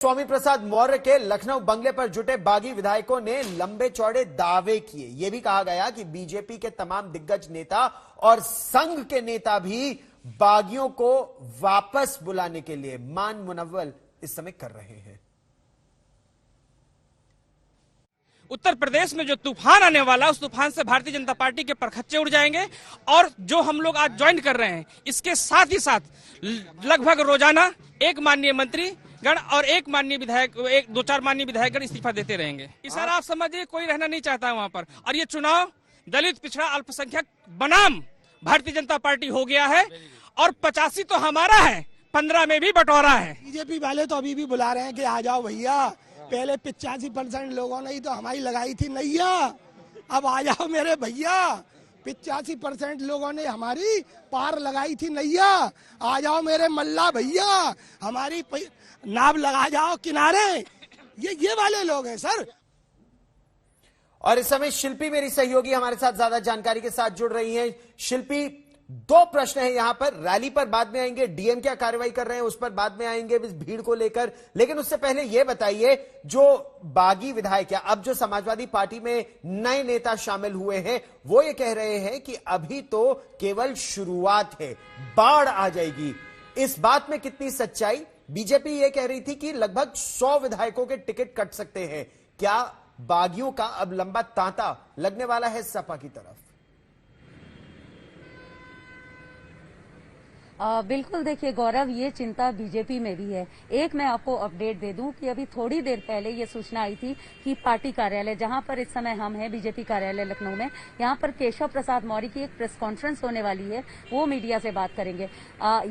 स्वामी प्रसाद मौर्य के लखनऊ बंगले पर जुटे बागी विधायकों ने लंबे चौड़े दावे किए। यह भी कहा गया कि बीजेपी के तमाम दिग्गज नेता और संघ के नेता भी बागियों को वापस बुलाने के लिए मान मुनव्वल इस समय कर रहे हैं। उत्तर प्रदेश में जो तूफान आने वाला, उस तूफान से भारतीय जनता पार्टी के परखच्चे उड़ जाएंगे। और जो हम लोग आज ज्वाइन कर रहे हैं, इसके साथ ही साथ लगभग रोजाना एक माननीय मंत्री गण और एक माननीय विधायक, एक दो चार माननीय विधायकगण इस्तीफा देते रहेंगे। इस बार आप समझिए कोई रहना नहीं चाहता वहां पर। और ये चुनाव दलित, पिछड़ा, अल्पसंख्यक बनाम भारतीय जनता पार्टी हो गया है। और 85 तो हमारा है, 15 में भी बंटवारा है। बीजेपी वाले तो अभी भी बुला रहे हैं कि आ जाओ भैया। पहले 85% लोगों ने ही तो हमारी लगाई थी नैया, अब आ जाओ मेरे भैया। 85% लोगों ने हमारी पार लगाई थी नैया, आ जाओ मेरे मल्ला भैया, हमारी नाव लगा जाओ किनारे। ये वाले लोग हैं सर। और इस समय शिल्पी मेरी सहयोगी हमारे साथ ज्यादा जानकारी के साथ जुड़ रही हैं। शिल्पी, दो प्रश्न हैं यहां पर। रैली पर बाद में आएंगे, डीएम क्या कार्रवाई कर रहे हैं उस पर बाद में आएंगे इस भीड़ को लेकर। लेकिन उससे पहले यह बताइए, जो बागी विधायक या अब जो समाजवादी पार्टी में नए नेता शामिल हुए हैं, वो ये कह रहे हैं कि अभी तो केवल शुरुआत है, बाढ़ आ जाएगी। इस बात में कितनी सच्चाई? बीजेपी ये कह रही थी कि लगभग 100 विधायकों के टिकट कट सकते हैं। क्या बागियों का अब लंबा तांता लगने वाला है सपा की तरफ? बिल्कुल। देखिए गौरव, ये चिंता बीजेपी में भी है। एक मैं आपको अपडेट दे दूं कि अभी थोड़ी देर पहले ये सूचना आई थी कि पार्टी कार्यालय, जहां पर इस समय हम हैं, बीजेपी कार्यालय लखनऊ में, यहां पर केशव प्रसाद मौर्य की एक प्रेस कॉन्फ्रेंस होने वाली है। वो मीडिया से बात करेंगे।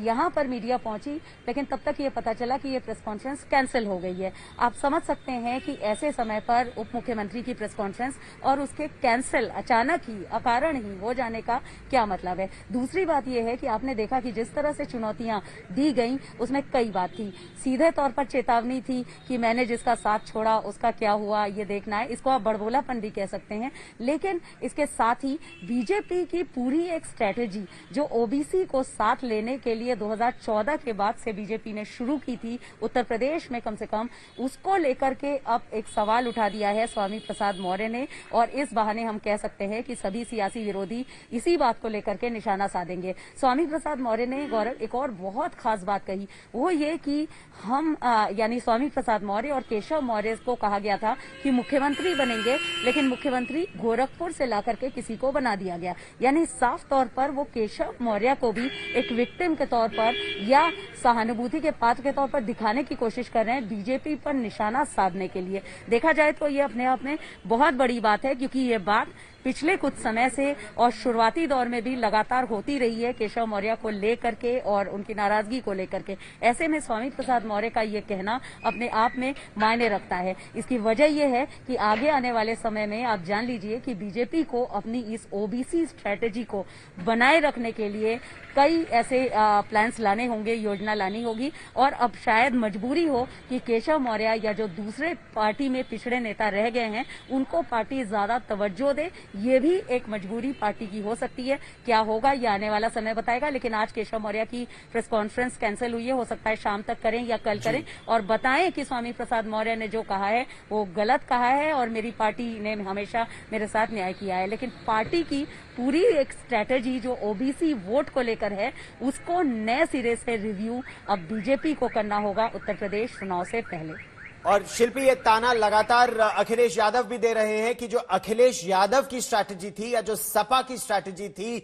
यहां पर मीडिया पहुंची, लेकिन तब तक ये पता चला कि ये प्रेस कॉन्फ्रेंस कैंसिल हो गई है। आप समझ सकते हैं कि ऐसे समय पर उप मुख्यमंत्री की प्रेस कॉन्फ्रेंस और उसके कैंसिल अचानक ही, अकारण ही हो जाने का क्या मतलब है। दूसरी बात यह है कि आपने देखा कि जिस तरह से चुनौतियां दी गई, उसमें कई बात थी। सीधे तौर पर चेतावनी थी कि मैंने जिसका साथ छोड़ा उसका क्या हुआ ये देखना है। इसको आप बड़बोलापन भी कह सकते हैं। लेकिन इसके साथ ही बीजेपी की पूरी एक स्ट्रेटेजी, जो ओबीसी को साथ लेने के लिए 2014 के बाद से बीजेपी ने शुरू की थी, उत्तर प्रदेश में कम से कम, उसको लेकर के अब एक सवाल उठा दिया है स्वामी प्रसाद मौर्य ने। और इस बहाने हम कह सकते हैं कि सभी सियासी विरोधी इसी बात को लेकर के निशाना साधेंगे। स्वामी प्रसाद मौर्य ने गौरव एक और बहुत खास बात कही, वो ये कि हम यानी स्वामी प्रसाद मौर्य और केशव मौर्य को कहा गया था कि मुख्यमंत्री बनेंगे, लेकिन मुख्यमंत्री गोरखपुर से लाकर के किसी को बना दिया गया। यानी साफ तौर पर वो केशव मौर्य को भी एक विक्टिम के तौर पर या सहानुभूति के पात्र के तौर पर दिखाने की कोशिश कर रहे हैं, बीजेपी पर निशाना साधने के लिए। देखा जाए तो ये अपने आप में बहुत बड़ी बात है, क्योंकि ये बात पिछले कुछ समय से और शुरुआती दौर में भी लगातार होती रही है केशव मौर्य को लेकर के और उनकी नाराजगी को लेकर के। ऐसे में स्वामी प्रसाद मौर्य का ये कहना अपने आप में मायने रखता है। इसकी वजह यह है कि आगे आने वाले समय में आप जान लीजिए कि बीजेपी को अपनी इस ओबीसी स्ट्रेटेजी को बनाए रखने के लिए कई ऐसे प्लान्स लाने होंगे, योजना लानी होगी। और अब शायद मजबूरी हो कि केशव मौर्य या जो दूसरे पार्टी में पिछड़े नेता रह गए हैं, उनको पार्टी ज्यादा तवज्जो दे। ये भी एक मजबूरी पार्टी की हो सकती है। क्या होगा ये आने वाला समय बताएगा। लेकिन आज केशव मौर्य की प्रेस कॉन्फ्रेंस कैंसिल हुई है, हो सकता है शाम तक करें या कल करें और बताएं कि स्वामी प्रसाद मौर्य ने जो कहा है वो गलत कहा है और मेरी पार्टी ने हमेशा मेरे साथ न्याय किया है। लेकिन पार्टी की पूरी एक स्ट्रेटेजी जो ओबीसी वोट को लेकर है, उसको नए सिरे से रिव्यू अब बीजेपी को करना होगा उत्तर प्रदेश चुनाव से पहले। और शिल्पी, ये ताना लगातार अखिलेश यादव भी दे रहे हैं कि जो अखिलेश यादव की स्ट्रैटेजी थी या जो सपा की स्ट्रैटेजी थी,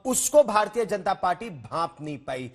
उसको भारतीय जनता पार्टी भांप नहीं पाई।